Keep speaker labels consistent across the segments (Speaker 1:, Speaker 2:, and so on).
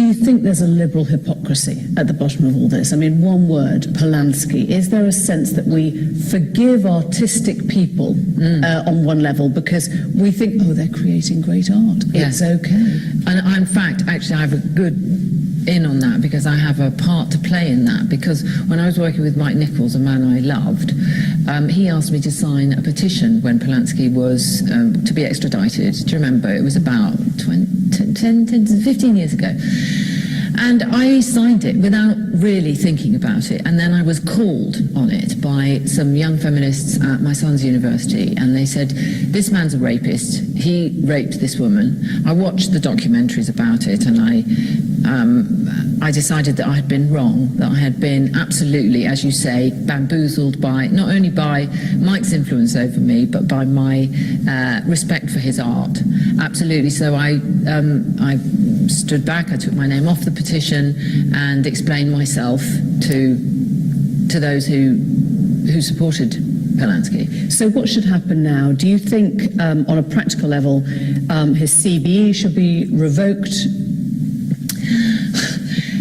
Speaker 1: Do you think there's a liberal hypocrisy at the bottom of all this? I mean, one word, Polanski. Is there a sense that we forgive artistic people on one level because we think, oh, they're creating great art, it's okay?
Speaker 2: And in fact, actually, I have a good in on that because I have a part to play in that, because when I was working with Mike Nichols, a man I loved, he asked me to sign a petition when Polanski was to be extradited. Do you remember? It was about 15 years ago. And I signed it without really thinking about it. And then I was called on it by some young feminists at my son's university. And they said, this man's a rapist. He raped this woman. I watched the documentaries about it, and I decided that I had been wrong, that I had been absolutely, as you say, bamboozled by, not only by Mike's influence over me, but by my respect for his art. Absolutely. So I stood back, I took my name off the petition and explained myself to those who supported Polanski.
Speaker 1: So what should happen now? Do you think, on a practical level, his CBE should be revoked?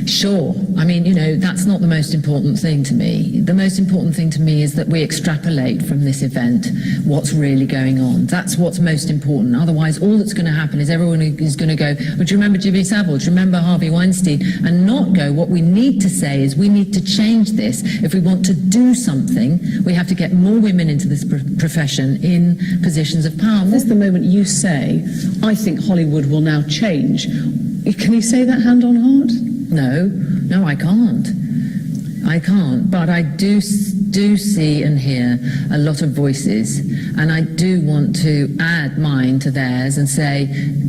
Speaker 2: Sure. I mean, you know, that's not the most important thing to me. The most important thing to me is that we extrapolate from this event what's really going on. That's what's most important. Otherwise, all that's going to happen is everyone is going to go, well, do you remember Jimmy Savile? Do you remember Harvey Weinstein? And not go, what we need to say is we need to change this. If we want to do something, we have to get more women into this profession in positions of power.
Speaker 1: This is the moment you say, I think Hollywood will now change. Can you say that hand on heart?
Speaker 2: No, I can't. I can't. But I do see and hear a lot of voices, and I do want to add mine to theirs and say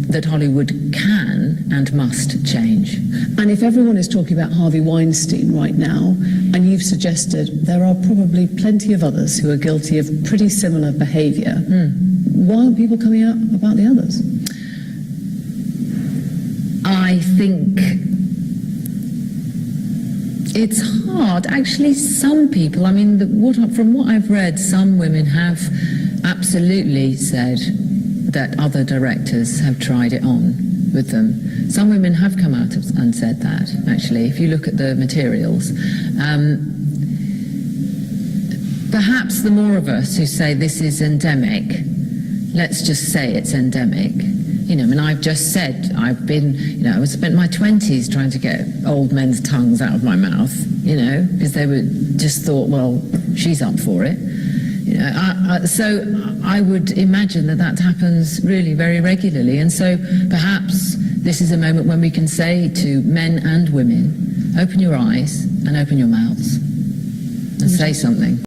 Speaker 2: that Hollywood can and must change.
Speaker 1: And if everyone is talking about Harvey Weinstein right now, and you've suggested there are probably plenty of others who are guilty of pretty similar behaviour, why aren't people coming out about the others?
Speaker 2: I think it's hard. Actually, some people, I mean, from what I've read, some women have absolutely said that other directors have tried it on with them. Some women have come out and said that, actually, if you look at the materials. Perhaps the more of us who say this is endemic, let's just say it's endemic. You know, and I've just said I've been, you know, I spent my 20s trying to get old men's tongues out of my mouth, you know, because they were just thought, well, she's up for it. You know, so I would imagine that happens really very regularly. And so perhaps this is a moment when we can say to men and women, open your eyes and open your mouths and say something.